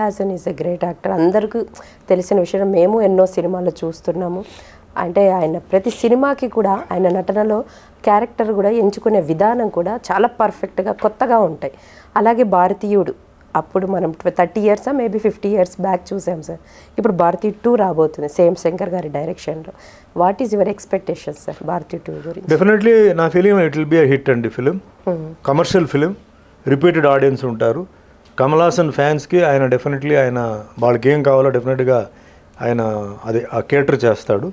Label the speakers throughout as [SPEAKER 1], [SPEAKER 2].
[SPEAKER 1] Haasan is a great actor. అందరికీ తెలిసిన విషయం, మేము ఎన్నో సినిమాలు చూస్తున్నాము. అంటే ఆయన ప్రతి సినిమాకి కూడా ఆయన నటనలో క్యారెక్టర్ కూడా ఎంచుకునే విధానం కూడా చాలా పర్ఫెక్ట్గా కొత్తగా ఉంటాయి. అలాగే భారతీయుడు అప్పుడు మనం 30 years మేబీ 50 years బ్యాక్ చూసాం సార్. ఇప్పుడు భారతీయ 2 రాబోతుంది సేమ్ శంకర్ గారి డైరెక్షన్లో. What is your expectations sir Bharatiya 2 గురించి?
[SPEAKER 2] డెఫినెట్లీ నా feeling it will be a hit అండి. Film commercial film, repeated audience ఉంటారు. కమల్ హాసన్ ఫ్యాన్స్కి ఆయన డెఫినెట్లీ ఆయన వాళ్ళకి ఏం కావాలో డెఫినెట్గా ఆయన అదే కేటర్ చేస్తాడు.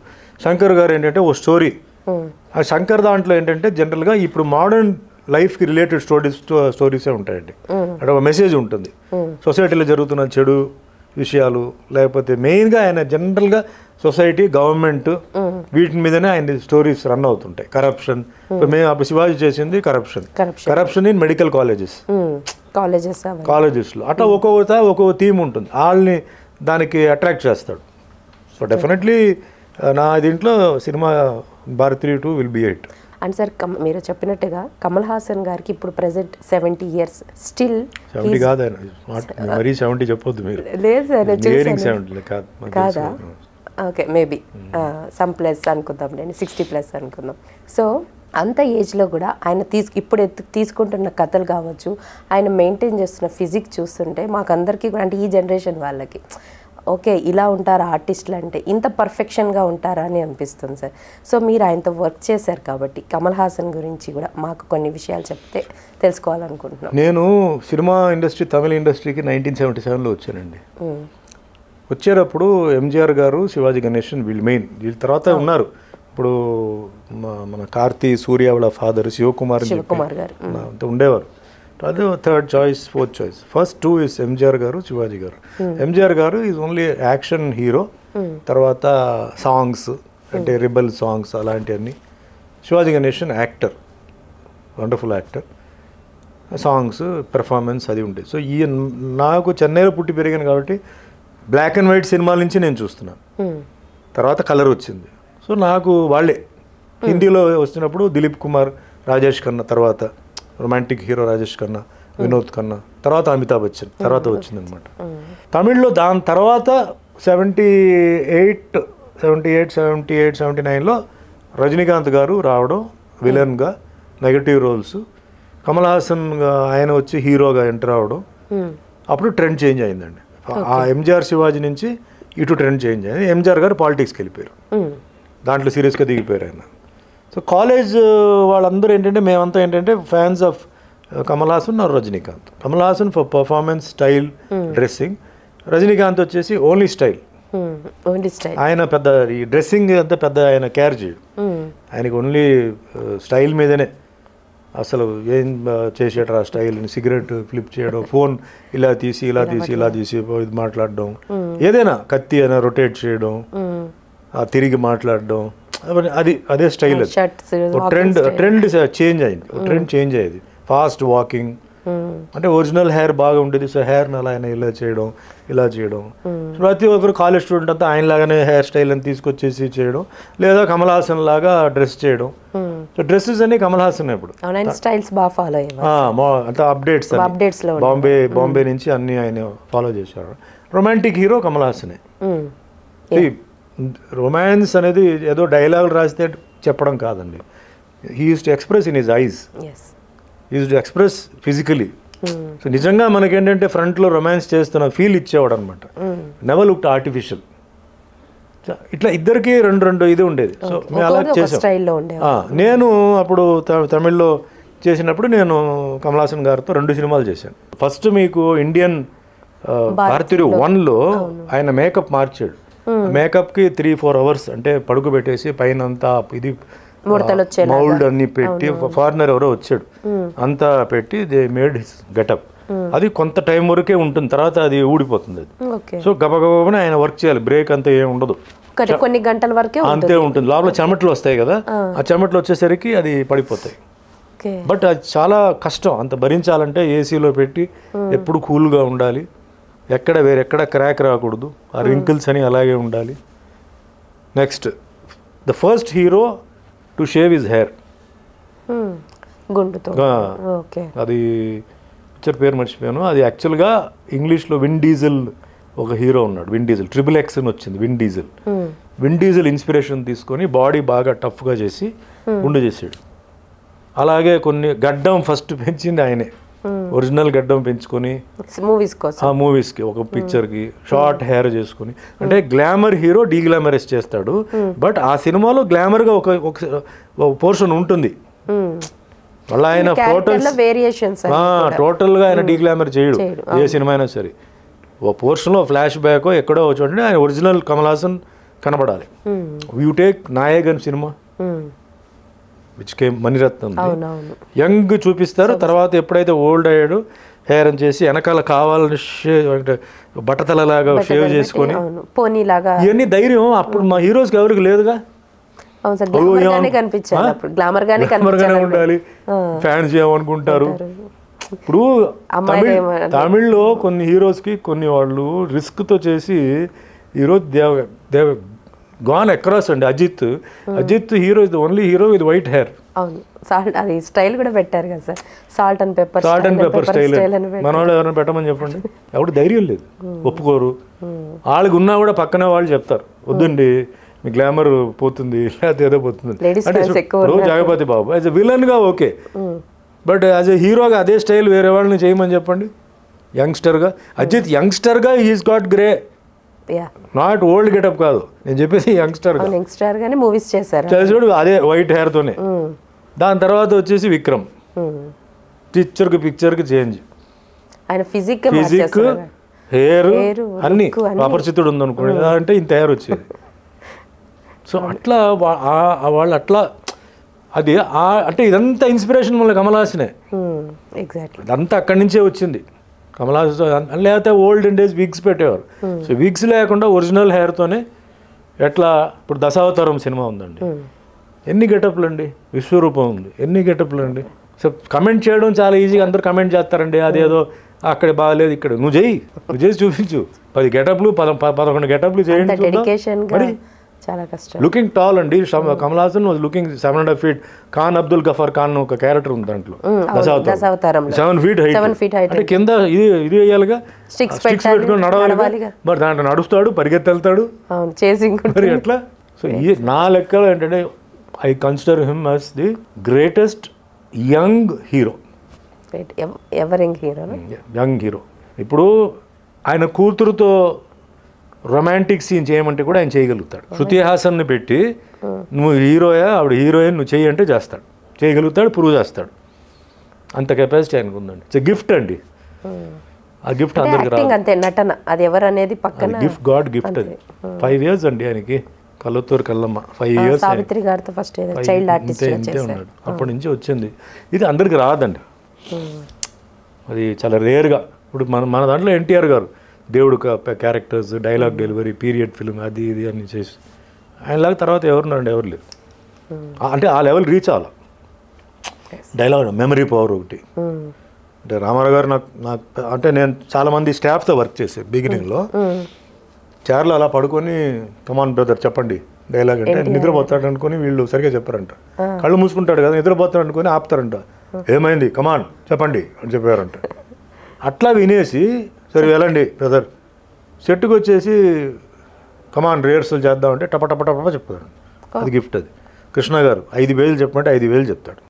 [SPEAKER 2] శంకర్ గారు ఏంటంటే ఓ స్టోరీ, ఆ శంకర్ దాంట్లో ఏంటంటే జనరల్గా ఇప్పుడు మోడర్న్ లైఫ్కి రిలేటెడ్ స్టోరీసే ఉంటాయండి. అంటే ఒక మెసేజ్ ఉంటుంది, సొసైటీలో జరుగుతున్న చెడు విషయాలు, లేకపోతే మెయిన్గా ఆయన జనరల్గా సొసైటీ, గవర్నమెంట్ వీటి మీదనే ఆయన స్టోరీస్ రన్ అవుతుంటాయి. కరప్షన్, మేము అప్పుడు శివాజీ చేసింది కరప్షన్ ఇన్ మెడికల్ కాలేజెస్లో అట్లా ఒక్కొక్క థీమ్ ఉంటుంది, వాళ్ళని దానికి అట్రాక్ట్ చేస్తాడు. సో డెఫినెట్లీ నా దీంట్లో cinema Bharatiya 2 will be it.
[SPEAKER 1] And sir మీరు చెప్పినట్టుగా కమల్ హాసన్ గారికి ఇప్పుడు ప్రెసెంట్ 70 years స్టిల్
[SPEAKER 2] 70 కాదు ఆయన మరీ 70 చెప్పొద్దు మీరు.
[SPEAKER 1] లేదు సార్,
[SPEAKER 2] 70
[SPEAKER 1] కాదా? ఓకే, మేబీ సమ్ ప్లస్ అనుకుందాం, నేను 60+ అనుకుందాం. సో అంత ఏజ్లో కూడా ఆయన ఇప్పుడు తీసుకుంటున్న కథలు కావచ్చు, ఆయన మెయింటైన్ చేస్తున్న ఫిజిక్ చూస్తుంటే మాకందరికీ కూడా, అంటే ఈ జనరేషన్ వాళ్ళకి ఓకే ఇలా ఉంటారా ఆర్టిస్టులు అంటే, ఇంత పర్ఫెక్షన్గా ఉంటారా అని అనిపిస్తుంది సార్. సో మీరు ఆయనతో వర్క్ చేశారు కాబట్టి కమల్ హాసన్ గురించి కూడా మాకు కొన్ని విషయాలు చెప్తే తెలుసుకోవాలనుకుంటున్నాం.
[SPEAKER 2] నేను సినిమా ఇండస్ట్రీ, తమిళ ఇండస్ట్రీకి 1977లో వచ్చానండి. వచ్చేటప్పుడు ఎంజీఆర్ గారు, శివాజీ గణేశన్ వీళ్ళు మెయిన్, వీళ్ళ తర్వాత ఉన్నారు ఇప్పుడు మన కార్తీ, సూర్య వాళ్ళ ఫాదర్ శివకుమార్
[SPEAKER 1] గారు
[SPEAKER 2] ఉండేవారు. అదే third choice, fourth choice. First 2 is MGR గారు, శివాజీ గారు. ఎంజీఆర్ గారు ఈజ్ ఓన్లీ యాక్షన్ హీరో, తర్వాత సాంగ్స్ అంటే రిబల్ సాంగ్స్ అలాంటివన్నీ. Shivaji Ganesan actor, wonderful actor, songs performance అది ఉండేది. సో నాకు చెన్నైలో పుట్టి పెరిగాను కాబట్టి బ్లాక్ అండ్ వైట్ సినిమాల నుంచి నేను చూస్తున్నాను. తర్వాత కలర్ వచ్చింది. సో నాకు వాళ్ళే హిందీలో వచ్చినప్పుడు దిలీప్ కుమార్, రాజేష్ ఖన్నా, తర్వాత రొమాంటిక్ హీరో రాజేష్ ఖన్నా, వినోద్ ఖన్నా, తర్వాత అమితాబ్ బచ్చన్, తర్వాత వచ్చిందనమాట. తమిళ్లో దాని తర్వాత 78, 79లో రజనీకాంత్ గారు రావడం విలన్గా, నెగటివ్ రోల్స్. కమల్ హాసన్ ఆయన వచ్చి హీరోగా ఎంటర్ అవడం, అప్పుడు ట్రెండ్ చేంజ్ అయిందండి. ఆ ఎంజీఆర్ శివాజీ నుంచి ఇటు ట్రెండ్ చేంజ్ అయింది. ఎంజీఆర్ గారు పాలిటిక్స్కి వెళ్ళిపోయారు, దాంట్లో సీరియస్గా దిగిపోయారు ఆయన. సో కాలేజ్ వాళ్ళందరూ ఏంటంటే మేమంతా ఏంటంటే fans of Kamal Haasan are Rajinikanth. Kamal Haasan for performance, style, dressing. Rajinikanth వచ్చేసి ఓన్లీ స్టైల్. ఆయన పెద్ద ఈ డ్రెస్సింగ్ అంతా పెద్ద ఆయన కేర్ చేయడు, ఆయనకి ఓన్లీ స్టైల్ మీదనే. అసలు ఏం చేసేట ఆ స్టైల్ని, సిగరెట్ ఫ్లిప్ చేయడం, ఫోన్ ఇలా తీసి ఇది మాట్లాడడం, ఏదైనా కత్తి అయినా రొటేట్ చేయడం, తిరిగి మాట్లాడడం, అదే స్టైల్. ట్రెండ్ చేంజ్ అయ్యింది. ఫాస్ట్ వాకింగ్, అంటే ఒరిజినల్ హెయిర్ బాగా ఉండేది. సో హెయిర్ని అలా ఆయన ఇలా చేయడం. ప్రతి ఒక్కరు కాలేజ్ స్టూడెంట్ అంతా ఆయనలాగానే హెయిర్ స్టైల్ అని తీసుకొచ్చేసి చేయడం, లేదా కమల్ హాసన్ లాగా డ్రెస్ చేయడం. సో డ్రెస్సెస్ అన్ని కమల్ హాసన్ ఇప్పుడు అంతా అప్డేట్స్ బాంబే నుంచి అన్ని ఆయన ఫాలో చేశారు. రొమాంటిక్ హీరో కమల్ హాసనే. రొమాన్స్ అనేది ఏదో డైలాగులు రాస్తే చెప్పడం కాదండి. He uses to express in his eyes, he uses to express physically. So నిజంగా మనకేంటంటే ఫ్రంట్లో రొమాన్స్ చేస్తున్న ఫీల్ ఇచ్చేవాడు అనమాట. Never looked artificial. ఇట్లా ఇద్దరికి రెండు ఇది ఉండేది. సో మేము అలా చేసాం. నేను అప్పుడు తమిళ్లో చేసినప్పుడు నేను కమల్ హాసన్ గారితో 2 సినిమాలు చేశాను. ఫస్ట్ మీకు ఇండియన్ భారతీయుడు 1లో ఆయన మేకప్ మార్చాడు. మేకప్కి 3-4 hours అంటే పడుకు పెట్టేసి పైన అంతా ఇది మౌల్డ్ అన్ని పెట్టి, ఫారినర్ ఎవరో వచ్చాడు, అంతా పెట్టి దే మేడ్ హిస్ గెటప్. అది కొంత టైం వరకే ఉంటుంది, తర్వాత అది ఊడిపోతుంది. అది సో గబగబని ఆయన వర్క్ చేయాలి, బ్రేక్ అంతా ఏమి ఉండదు,
[SPEAKER 1] కొన్ని గంటల వరకే
[SPEAKER 2] అంతే ఉంటుంది. లోపల చెమటలు వస్తాయి కదా, ఆ చెమటలు వచ్చేసరికి అది పడిపోతాయి. బట్ అది చాలా కష్టం, అంత భరించాలంటే ఏసీలో పెట్టి ఎప్పుడు కూల్గా ఉండాలి, వేరెక్కడ క్రాక్ రాకూడదు, ఆ రింకిల్స్ అని అలాగే ఉండాలి. Next the first hero to shave his hair, అది పిక్చర్ పేరు మర్చిపోయాను. అది యాక్చువల్గా ఇంగ్లీష్లో విన్ డీజిల్ ఒక హీరో ఉన్నాడు విన్ డీజిల్, ట్రిపుల్ ఎక్స్ అని వచ్చింది విన్ డీజిల్ ఇన్స్పిరేషన్ తీసుకొని బాడీ బాగా టఫ్గా చేసి గుండు చేసాడు. అలాగే కొన్ని గడ్డం ఫస్ట్ పెంచింది ఆయనే, ఒరిజినల్ గడ్డం పెంచుకొని మూవీస్కి ఒక పిక్చర్కి షార్ట్ హెయిర్ చేసుకుని, అంటే గ్లామర్ హీరో డీగ్లామరైజ్ చేస్తాడు. బట్ ఆ సినిమాలో గ్లామర్గా ఒక పోర్షన్ ఉంటుంది. మళ్ళీ ఆయన టోటల్గా ఆయన డీగ్లామర్ చేయడు ఏ సినిమా అయినా సరే. ఓ పోర్షన్లో ఫ్లాష్ బ్యాక్ ఎక్కడో చూడండి ఆయన ఒరిజినల్ కమల్ హాసన్ కనబడాలి. You take Nayagan cinema which came Maniratnam, young చూపిస్తారు. తర్వాత ఎప్పుడైతే ఓల్డ్ అయ్యాడు హెయిర్ అని చేసి వెనకాల కావాలని బట్టతలలాగా షేవ్ చేసుకొని ఇవన్నీ ధైర్యం అప్పుడు మా హీరోస్కి ఎవరికి లేదుగా. ఉండాలి ఫ్యాన్స్ ఏమనుకుంటారు. ఇప్పుడు తమిళ్లో కొన్ని హీరోస్కి కొన్ని వాళ్ళు రిస్క్తో చేసి ఈరోజు దేవ గాన్ అక్రాస్ అండి. Ajith hero is the only hero with white hair.
[SPEAKER 1] అవును, సాల్ట్ అది స్టైల్ కూడా పెట్టారు కదా sir, salt and pepper
[SPEAKER 2] style. మన వాళ్ళు ఎవరైనా పెట్టమని చెప్పండి, ఎవరు ధైర్యం లేదు, ఒప్పుకోరు. వాళ్ళకి ఉన్నా కూడా పక్కనే వాళ్ళు చెప్తారు వద్దండి మీ గ్లామర్ పోతుంది లేకపోతే ఏదో పోతుంది. జగపతి బాబు యాజ్ ఎ విలన్గా ఓకే, బట్ యాజ్ ఎ హీరోగా అదే స్టైల్ వేరే వాళ్ళని చేయమని చెప్పండి. యంగ్స్టర్గా అజిత్ యంగ్స్టర్గా he's got grey, not old getup కాదు నేను చెప్పేసి యంగ్స్టర్ గానే మూవీస్ చేశారు చూడు అదే వైట్ హెయిర్ తోనే. దాని తర్వాత వచ్చేసి విక్రమ్ పిక్చర్కి చేంజ్, ఆయన ఫిజిక్ హెయిర్ అన్ని అపరిచితుడు ఉందనుకోండి అంటే ఇంత హెయిర్ వచ్చేది. సో అట్లా వాళ్ళు అట్లా అది అంటే ఇదంతా ఇన్స్పిరేషన్ మళ్ళీ కమల్ హాసనే, ఇదంతా అక్కడి నుంచే వచ్చింది. కమల్ హాసన్ లేకపోతే ఓల్డ్ డేస్ విగ్స్ పెట్టేవారు. సో విగ్స్ లేకుండా ఒరిజినల్ హెయిర్తోనే ఎట్లా ఇప్పుడు దశావతారం సినిమా ఉందండి, ఎన్ని గెటప్లు అండి, విశ్వరూపం ఉంది ఎన్ని గెటప్లు అండి. సో కమెంట్ చేయడం చాలా ఈజీగా అందరు కమెంట్ చేస్తారండి, అదేదో అక్కడ బాగాలేదు ఇక్కడ నువ్వు చేసి చూపించు. 10 గెటప్లు 11 గెటప్లు చేయండి.
[SPEAKER 1] చాలా కష్టం.
[SPEAKER 2] లుకింగ్ టాల్ అండి, Kamal Haasan was looking 7.5 feet. Khan Abdul Ghaffar Khan ఒక క్యారెక్టర్ ఉంది దాంట్లో దశావతారం 7 feet హైట్, అంటే కింద ఇది వేయాలిగా, స్టిక్స్ పెట్టుకొని నడవాలి. మరి దాంట్లో నడుస్తాడు, పరిగెత్తి వెళ్తాడు, మరి ఎట్లా. సో నా లెక్కలో ఏంటంటే I consider him as the greatest young hero. Young hero. ఇప్పుడు ఆయన కూతురుతో రొమాంటిక్ సీన్ చేయమంటే కూడా ఆయన చేయగలుగుతాడు. శృతి హాసన్ని పెట్టి నువ్వు హీరోయా ఆవిడ హీరోయిన్ నువ్వు చేయి అంటే చేస్తాడు, చేయగలుగుతాడు, ప్రూవ్ చేస్తాడు. అంత కెపాసిటీ ఆయనకు ఉందండి. ఇట్స్ గిఫ్ట్ అండి, ఆ గిఫ్ట్ అందరికి రాదు.
[SPEAKER 1] అంతే నటన, అది ఎవరు అనేది పక్కన
[SPEAKER 2] గిఫ్ట్, గాడ్ గిఫ్ట్. అది 5 years అండి ఆయనకి, కల్లత్తూరు కల్లమ్మ 5 years.
[SPEAKER 1] సావిత్రి గారితో ఫస్ట్ చైల్డ్ ఆర్టిస్ట్
[SPEAKER 2] ఉన్నాడు, అప్పటి నుంచి వచ్చింది. ఇది అందరికి రాదండి, అది చాలా రేర్గా. ఇప్పుడు మన దాంట్లో ఎన్టీఆర్ గారు దేవుడు characters, dialogue delivery, period film అది ఇది అన్ని చేసి ఆయనలాగా తర్వాత ఎవరున్నారండి, ఎవరు లేరు. అంటే ఆ లెవెల్ రీచ్ అవ్వాలి. డైలాగ్ మెమరీ పవర్ ఒకటి. అంటే రామారావు గారు నాకు అంటే నేను చాలామంది స్టాఫ్తో వర్క్ చేశాను బిగినింగ్లో. చైర్లో అలా పడుకొని కమాన్ బ్రదర్ చెప్పండి డైలాగ్ అంటే నిద్రపోతాడు అనుకుని వీళ్ళు సరిగ్గా చెప్పారంట. కళ్ళు మూసుకుంటాడు కదా, నిద్రపోతాడు అనుకుని ఆపుతారంట. ఏమైంది కమాన్ చెప్పండి అని చెప్పారంట. అట్లా వినేసి సరే వెళ్ళండి బ్రదర్ సెట్కి వచ్చేసి కమాన్ రిహర్సల్ చేద్దామంటే టప చెప్తాడు. అది గిఫ్ట్. అది కృష్ణ గారు 5 పేజీలు చెప్పమంటే 5,000 చెప్తాడు.